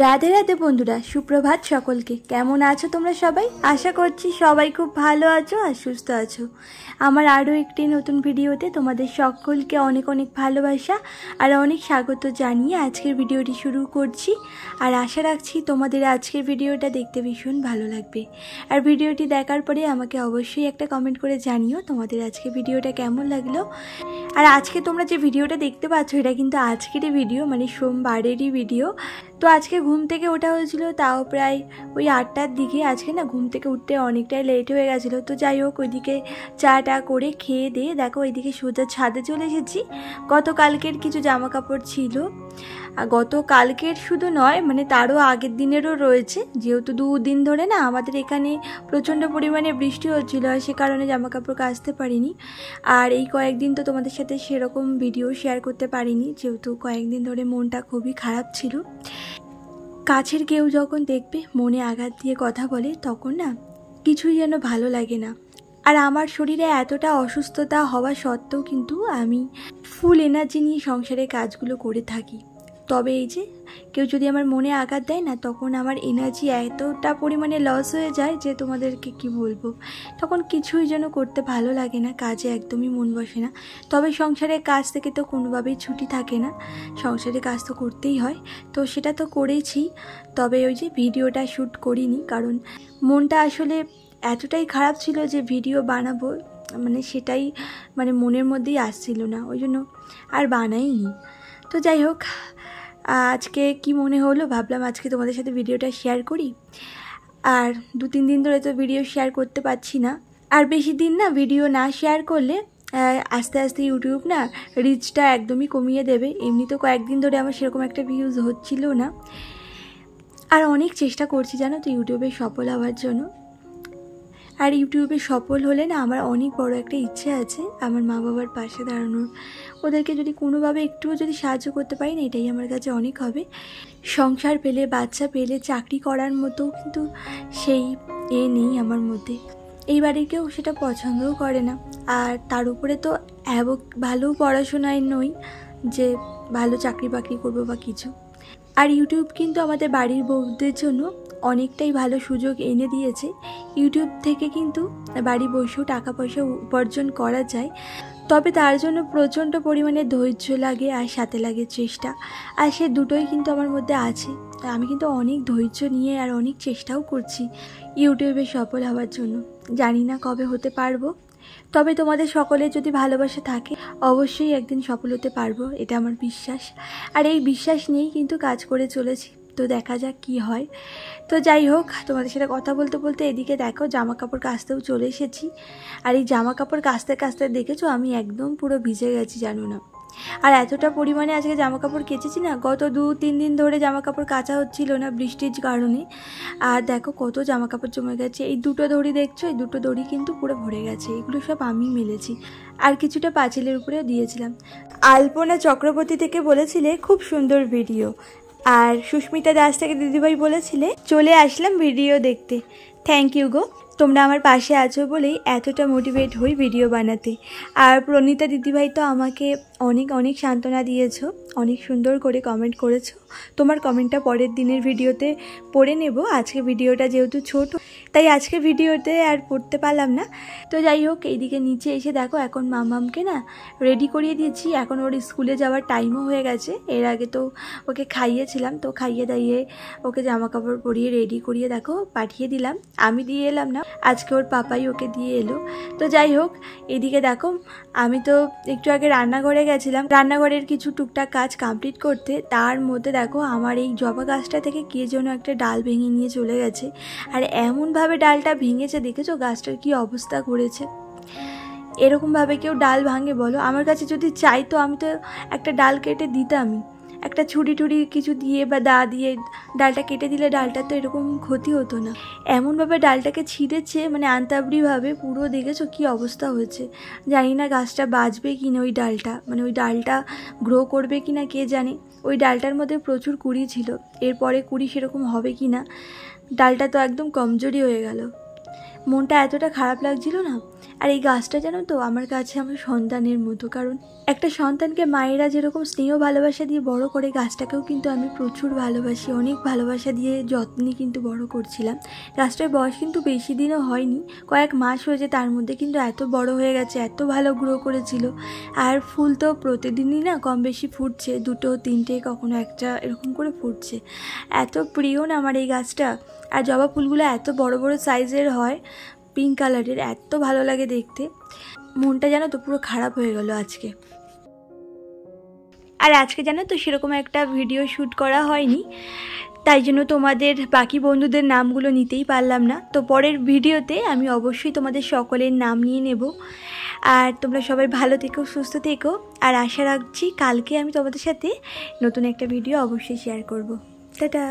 রাধে রাধে বন্ধুরা, সুপ্রভাত সকলকে। কেমন আছো তোমরা সবাই? আশা করছি সবাই খুব ভালো আছো আর সুস্থ আছো। আমার আরও একটি নতুন ভিডিওতে তোমাদের সকলকে অনেক অনেক ভালোবাসা আর অনেক স্বাগত জানিয়ে আজকের ভিডিওটি শুরু করছি। আর আশা রাখছি তোমাদের আজকের ভিডিওটা দেখতে ভীষণ ভালো লাগবে। আর ভিডিওটি দেখার পরে আমাকে অবশ্যই একটা কমেন্ট করে জানিও তোমাদের আজকে ভিডিওটা কেমন লাগলো। আর আজকে তোমরা যে ভিডিওটা দেখতে পাচ্ছ এটা কিন্তু আজকেরই ভিডিও, মানে সোমবারেরই ভিডিও। তো আজকে ঘুম থেকে ওঠা হয়েছিল তাও প্রায় ওই 8টার দিকে। আজকে না ঘুম থেকে উঠতে অনেকটাই লেট হয়ে গেছিলো। তো যাই হোক, ওইদিকে চাটা করে খেয়ে দিয়ে দেখো ওইদিকে সোজা ছাদে চলে এসেছি। গতকালকের কিছু জামা কাপড় ছিল, আর গতকালকের শুধু নয়, মানে তারও আগের দিনেরও রয়েছে। যেহেতু 2 দিন ধরে না আমাদের এখানে প্রচণ্ড পরিমাণে বৃষ্টি হচ্ছিল, আর সে কারণে জামা কাপড় কাচতে পারিনি। আর এই কয়েকদিন তো তোমাদের সাথে সেরকম ভিডিও শেয়ার করতে পারিনি, যেহেতু কয়েকদিন ধরে মনটা খুবই খারাপ ছিল। কাছের কেউ যখন দেখবে মনে আঘাত দিয়ে কথা বলে তখন না কিছুই যেন ভালো লাগে না। আর আমার শরীরে এতটা অসুস্থতা হওয়া সত্ত্বেও কিন্তু আমি ফুল এনার্জি নিয়ে সংসারের কাজগুলো করে থাকি। তবে এই যে কেউ যদি আমার মনে আঘাত দেয় না, তখন আমার এনার্জি এতটা পরিমাণে লস হয়ে যায় যে তোমাদেরকে কি বলবো। তখন কিছুই যেন করতে ভালো লাগে না, কাজে একদমই মন বসে না। তবে সংসারের কাজ থেকে তো কোনোভাবেই ছুটি থাকে না, সংসারের কাজ তো করতেই হয়। তো সেটা তো করেছি, তবে ওই যে ভিডিওটা শ্যুট করিনি, কারণ মনটা আসলে এতটাই খারাপ ছিল যে ভিডিও বানাবো মানে সেটাই মানে মনের মধ্যেই আসছিল না, ওই জন্য আর বানাইনি। তো যাই হোক, আজকে কি মনে হলো, ভাবলাম আজকে তোমাদের সাথে ভিডিওটা শেয়ার করি। আর 2-3 দিন ধরে তো ভিডিও শেয়ার করতে পারছি না। আর বেশি দিন না ভিডিও না শেয়ার করলে আস্তে আস্তে ইউটিউব না রিচটা একদমই কমিয়ে দেবে। এমনি তো কয়েকদিন ধরে আমার সেরকম একটা ভিউজ হচ্ছিল না। আর অনেক চেষ্টা করছি জানো তো ইউটিউবে সফল হওয়ার জন্য। আর ইউটিউবে সফল হলে না আমার অনেক বড় একটা ইচ্ছে আছে আমার মা বাবার পাশে দাঁড়ানোর। ওদেরকে যদি কোনোভাবে একটুও যদি সাহায্য করতে পারি না, এটাই আমার কাছে অনেক হবে। সংসার পেলে, বাচ্চা পেলে, চাকরি করার মতো কিন্তু সেই নেই আমার মধ্যে। এই বাড়ির কেউ সেটা পছন্দও করে না। আর তার উপরে তো ভালো পড়াশোনায় নই যে ভালো চাকরি বাকরি করবো বা কিছু। আর ইউটিউব কিন্তু আমাদের বাড়ির বউদের জন্য অনেকটাই ভালো সুযোগ এনে দিয়েছে। ইউটিউব থেকে কিন্তু বাড়ি বসেও টাকা পয়সা উপার্জন করা যায়। তবে তার জন্য প্রচণ্ড পরিমাণে ধৈর্য লাগে আর সাথে লাগে চেষ্টা। আর সে দুটোই কিন্তু আমার মধ্যে আছে। আমি কিন্তু অনেক ধৈর্য নিয়ে আর অনেক চেষ্টাও করছি ইউটিউবে সফল হওয়ার জন্য। জানি না কবে হতে পারবো, তবে তোমাদের সকলের যদি ভালোবাসা থাকে অবশ্যই একদিন সফল হতে পারবো, এটা আমার বিশ্বাস। আর এই বিশ্বাস নিয়েই কিন্তু কাজ করে চলেছি। তো দেখা যাক কি হয়। তো যাই হোক, তোমাদের সাথে কথা বলতে বলতে এদিকে দেখো জামা কাপড় কাচতেও চলে এসেছি। আর এই জামা কাপড় কাচতে কাচতে দেখেছো আমি একদম পুরো ভিজে গেছি জানো না। আর এতটা পরিমাণে আজকে জামা কাপড় কেচেছি না, গত 2-3 দিন ধরে জামা কাপড় কাচা হচ্ছিল না বৃষ্টির কারণে। আর দেখো কত জামা কাপড় জমে গেছে। এই 2টো দড়ি দেখছো, এই 2টো দড়ি কিন্তু পুরো ভরে গেছে। এগুলো সব আমি মেলেছি, আর কিছুটা পাঁচিলের উপরেও দিয়েছিলাম। আলপনা চক্রবর্তী থেকে বলেছিলে খুব সুন্দর ভিডিও, আর সুস্মিতা দাস থেকে দিদিভাই বলেছিলে চলে আসলাম ভিডিও দেখতে। থ্যাংক ইউ গো, তোমরা আমার পাশে আছো বলেই এতটা মোটিভেট হই ভিডিও বানাতে। আর প্রণীতা দিদিভাই তো আমাকে অনেক অনেক সান্ত্বনা দিয়েছো, অনেক সুন্দর করে কমেন্ট করেছো। তোমার কমেন্টটা পরের দিনের ভিডিওতে পড়ে নেব। আজকে ভিডিওটা যেহেতু ছোট তাই আজকে ভিডিওতে আর পড়তে পারলাম না। তো যাই হোক, এইদিকে নিচে এসে দেখো এখন মামামকে না রেডি করিয়ে দিয়েছি। এখন ওর স্কুলে যাওয়ার টাইমও হয়ে গেছে। এর আগে তো ওকে খাইয়েছিলাম, তো খাইয়ে দাইয়ে ওকে জামা কাপড় পরিয়ে রেডি করিয়ে দেখো পাঠিয়ে দিলাম। আমি দিয়ে এলাম না, আজকে ওর পাপাই ওকে দিয়ে এলো। তো যাই হোক, এদিকে দেখো আমি তো একটু আগে রান্নাঘরে গেছিলাম, রান্নাঘরের কিছু টুকটাক কাজ কমপ্লিট করতে। তার মধ্যে দেখো আমার এই জবা গাছটা থেকে কে যেন একটা ডাল ভেঙে নিয়ে চলে গেছে। আর এমনভাবে ডালটা ভেঙেছে, দেখেছো গাছটার কি অবস্থা করেছে। এরকমভাবে কেউ ডাল ভাঙে বলো? আমার কাছে যদি চাইতো আমি তো একটা ডাল কেটে দিতামই, একটা ছুরি টুরি কিছু দিয়ে বা দা দিয়ে ডালটা কেটে দিলে ডালটা তো এরকম ক্ষতি হতো না। এমনভাবে ডালটাকে ছিঁড়েছে, মানে আন্তাবড়িভাবে পুরো, দেখেছো কি অবস্থা হয়েছে। জানি না গাছটা বাঁচবে কি না, ওই ডালটা মানে ওই ডালটা গ্রো করবে কি না কে জানে। ওই ডালটার মধ্যে প্রচুর কুড়ি ছিল, এরপরে কুড়ি সেরকম হবে কি না। ডালটা তো একদম কমজোরি হয়ে গেল। মনটা এতটা খারাপ লাগছিল না। আর এই গাছটা জানো তো আমার কাছে আমার সন্তানের মতো, কারণ একটা সন্তানকে মায়েরা যেরকম স্নেহ ভালোবাসা দিয়ে বড় করে, গাছটাকেও কিন্তু আমি প্রচুর ভালোবাসি, অনেক ভালোবাসা দিয়ে যত্নে কিন্তু বড় করছিলাম। গাছটার বয়স কিন্তু বেশি দিনও হয়নি, কয়েক মাস হয়েছে, তার মধ্যে কিন্তু এত বড় হয়ে গেছে, এত ভালো গ্রো করেছিল। আর ফুল তো প্রতিদিনই না কম বেশি ফুটছে, 2, 3টে, কখনো একটা, এরকম করে ফুটছে। এত প্রিয় না আমার এই গাছটা। আর জবা ফুলগুলো এত বড় বড় সাইজের হয়, পিঙ্ক কালারের, এত ভালো লাগে দেখতে। মনটা জানো তো পুরো খারাপ হয়ে গেল আজকে। আর আজকে জানো তো সেরকম একটা ভিডিও শ্যুট করা হয়নি, তাই জন্য তোমাদের বাকি বন্ধুদের নামগুলো নিতেই পারলাম না। তো পরের ভিডিওতে আমি অবশ্যই তোমাদের সকলের নাম নিয়ে নেব। আর তোমরা সবাই ভালো থেকো, সুস্থ থেকো। আর আশা রাখছি কালকে আমি তোমাদের সাথে নতুন একটা ভিডিও অবশ্যই শেয়ার করব। টাটা।